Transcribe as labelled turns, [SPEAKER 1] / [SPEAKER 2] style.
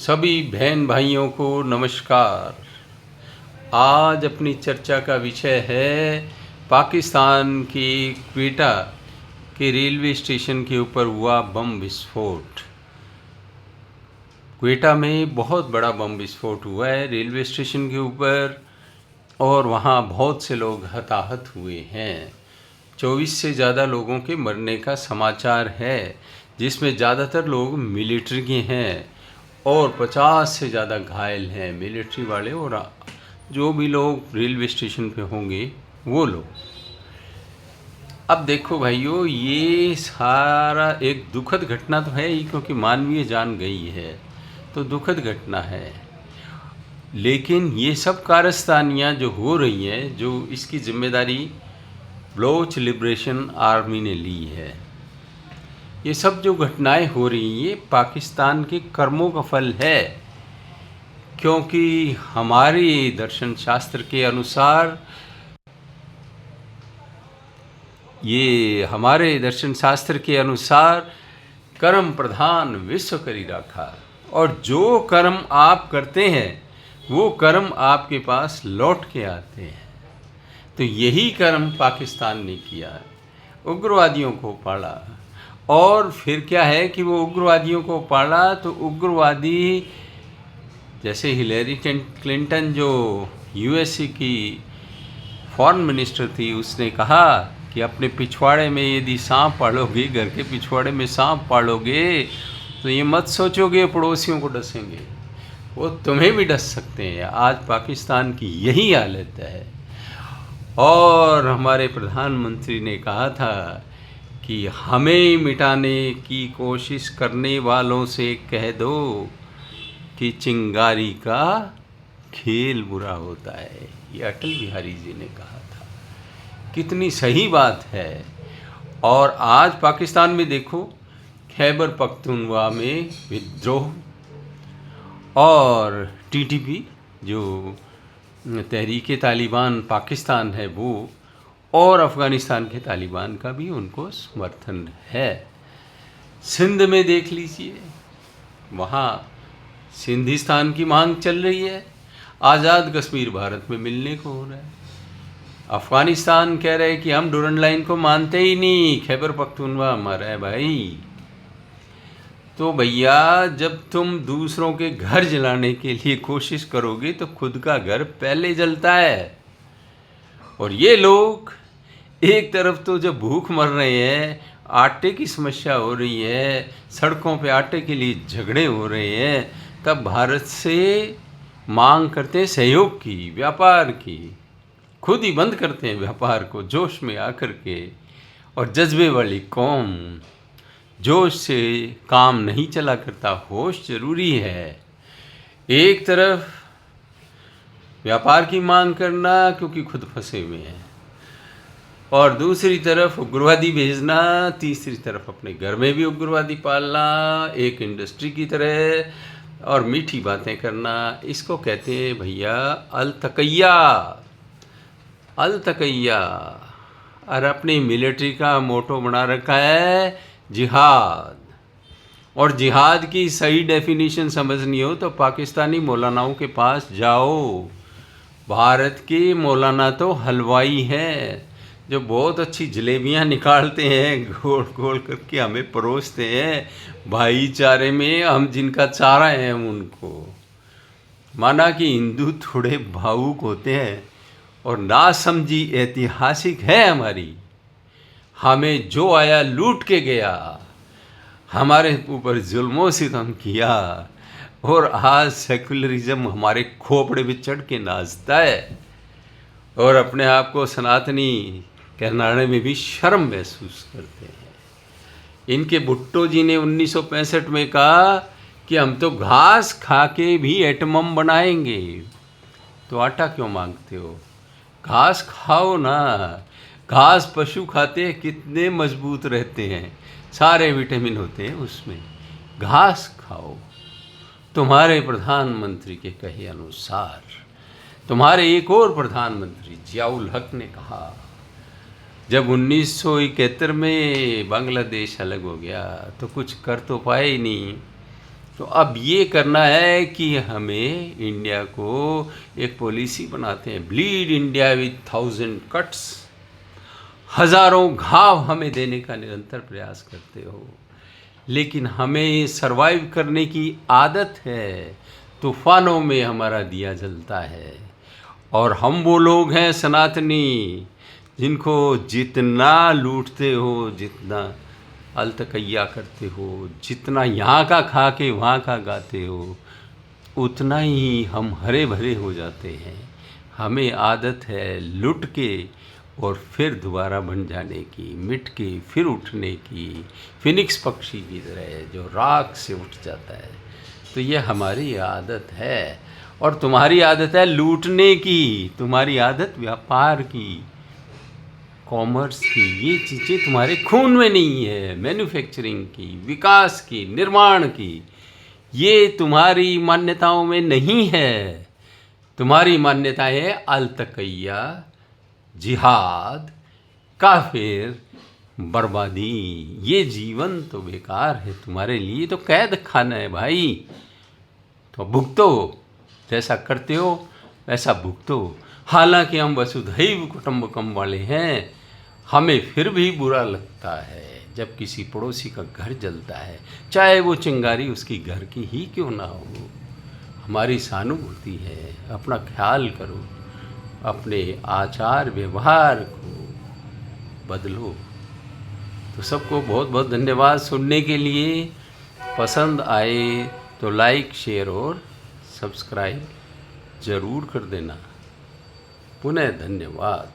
[SPEAKER 1] सभी बहन भाइयों को नमस्कार। आज अपनी चर्चा का विषय है पाकिस्तान की क्वेटा के रेलवे स्टेशन के ऊपर हुआ बम विस्फोट। क्वेटा में बहुत बड़ा बम विस्फोट हुआ है रेलवे स्टेशन के ऊपर और वहाँ बहुत से लोग हताहत हुए हैं। 24 से ज़्यादा लोगों के मरने का समाचार है, जिसमें ज़्यादातर लोग मिलिट्री के हैं और 50 से ज़्यादा घायल हैं, मिलिट्री वाले और जो भी लोग रेलवे स्टेशन पे होंगे वो लोग। अब देखो भाइयों, ये सारा एक दुखद घटना तो है ही, क्योंकि मानवीय जान गई है तो दुखद घटना है। लेकिन ये सब कारस्तानियाँ जो हो रही हैं, जो इसकी जिम्मेदारी बलोच लिबरेशन आर्मी ने ली है। ये सब जो घटनाएं हो रही हैं ये पाकिस्तान के कर्मों का फल है, क्योंकि हमारे दर्शन शास्त्र के अनुसार कर्म प्रधान विश्व करी राखा, और जो कर्म आप करते हैं वो कर्म आपके पास लौट के आते हैं। तो यही कर्म पाकिस्तान ने किया, उग्रवादियों को पाला। और फिर क्या है कि वो उग्रवादियों को पाला तो उग्रवादी, जैसे हिलेरी क्लिंटन जो यूएसए की फॉरेन मिनिस्टर थी, उसने कहा कि अपने पिछवाड़े में यदि सांप पालोगे, घर के पिछवाड़े में सांप पालोगे तो ये मत सोचोगे पड़ोसियों को डसेंगे, वो तुम्हें भी डस सकते हैं। आज पाकिस्तान की यही हालत है। और हमारे प्रधानमंत्री ने कहा था कि हमें मिटाने की कोशिश करने वालों से कह दो कि चिंगारी का खेल बुरा होता है। ये अटल बिहारी जी ने कहा था। कितनी सही बात है। और आज पाकिस्तान में देखो, खैबर पख्तूनख्वा में विद्रोह और टीटीपी जो तहरीक तालिबान पाकिस्तान है वो, और अफ़गानिस्तान के तालिबान का भी उनको समर्थन है। सिंध में देख लीजिए, वहाँ सिंधिस्तान की मांग चल रही है, आज़ाद कश्मीर भारत में मिलने को हो रहा है। अफ़गानिस्तान कह रहे हैं कि हम डुरंड लाइन को मानते ही नहीं, खैबर पख्तूनख्वा हमारा है भाई। तो भैया, जब तुम दूसरों के घर जलाने के लिए कोशिश करोगे तो खुद का घर पहले जलता है। और ये लोग एक तरफ तो जब भूख मर रहे हैं, आटे की समस्या हो रही है, सड़कों पे आटे के लिए झगड़े हो रहे हैं, तब भारत से मांग करते हैं सहयोग की, व्यापार की। खुद ही बंद करते हैं व्यापार को जोश में आकर के। और जज्बे वाली कौम, जोश से काम नहीं चला करता, होश जरूरी है। एक तरफ व्यापार की मांग करना क्योंकि खुद फंसे हुए हैं, और दूसरी तरफ उग्रवादी भेजना, तीसरी तरफ अपने घर में भी उग्रवादी पालना एक इंडस्ट्री की तरह, और मीठी बातें करना। इसको कहते हैं भैया अल-तकैया। और अपनी मिलिट्री का मोटो बना रखा है जिहाद। और जिहाद की सही डेफिनेशन समझनी हो तो पाकिस्तानी मौलानाओं के पास जाओ। भारत के मौलाना तो हलवाई हैं, जो बहुत अच्छी जलेबियां निकालते हैं, गोल गोल करके हमें परोसते हैं। भाईचारे में हम जिनका चारा हैं हम उनको। माना कि हिंदू थोड़े भावुक होते हैं और नासमझी ऐतिहासिक है हमारी। हमें जो आया लूट के गया, हमारे ऊपर जुल्मों सितम किया, और आज सेकुलरिज्म हमारे खोपड़े पे चढ़ के नाचता है और अपने आप को सनातनी कहलाने में भी शर्म महसूस करते हैं। इनके भुट्टो जी ने 1965 में कहा कि हम तो घास खा के भी एटम बम बनाएंगे। तो आटा क्यों मांगते हो? घास खाओ ना। घास पशु खाते हैं, कितने मजबूत रहते हैं, सारे विटामिन होते हैं उसमें। घास खाओ। तुम्हारे प्रधानमंत्री के कहे अनुसार, तुम्हारे एक और प्रधानमंत्री जियाउल हक ने कहा, जब 1971 में बांग्लादेश अलग हो गया तो कुछ कर तो पाए ही नहीं, तो अब ये करना है कि हमें इंडिया को एक पॉलिसी बनाते हैं, ब्लीड इंडिया विथ 1000 कट्स, हज़ारों घाव हमें देने का निरंतर प्रयास करते हो, लेकिन हमें सरवाइव करने की आदत है। तूफानों में हमारा दिया जलता है, और हम वो लोग हैं सनातनी जिनको जितना लूटते हो, जितना अलतकैया करते हो, जितना यहाँ का खा के वहाँ का गाते हो, उतना ही हम हरे भरे हो जाते हैं। हमें आदत है लुट के और फिर दोबारा बन जाने की, मिट के फिर उठने की, फिनिक्स पक्षी की तरह जो राख से उठ जाता है। तो ये हमारी आदत है, और तुम्हारी आदत है लूटने की, तुम्हारी आदत व्यापार की, कॉमर्स की। ये चीज़ें तुम्हारे खून में नहीं है, मैन्युफैक्चरिंग की, विकास की, निर्माण की, ये तुम्हारी मान्यताओं में नहीं है। तुम्हारी मान्यता है अलतकैया, जिहाद, काफिर, बर्बादी। ये जीवन तो बेकार है तुम्हारे लिए, तो कैद खाना है भाई। तो भुगतो, जैसा करते हो वैसा भुगतो। हालांकि हम वसुधैव कुटुंबकम वाले हैं, हमें फिर भी बुरा लगता है जब किसी पड़ोसी का घर जलता है, चाहे वो चिंगारी उसकी घर की ही क्यों ना हो। हमारी सहानुभूति है, अपना ख्याल करो, अपने आचार व्यवहार को बदलो। तो सबको बहुत बहुत धन्यवाद सुनने के लिए। पसंद आए तो लाइक, शेयर और सब्सक्राइब ज़रूर कर देना। पुनः धन्यवाद।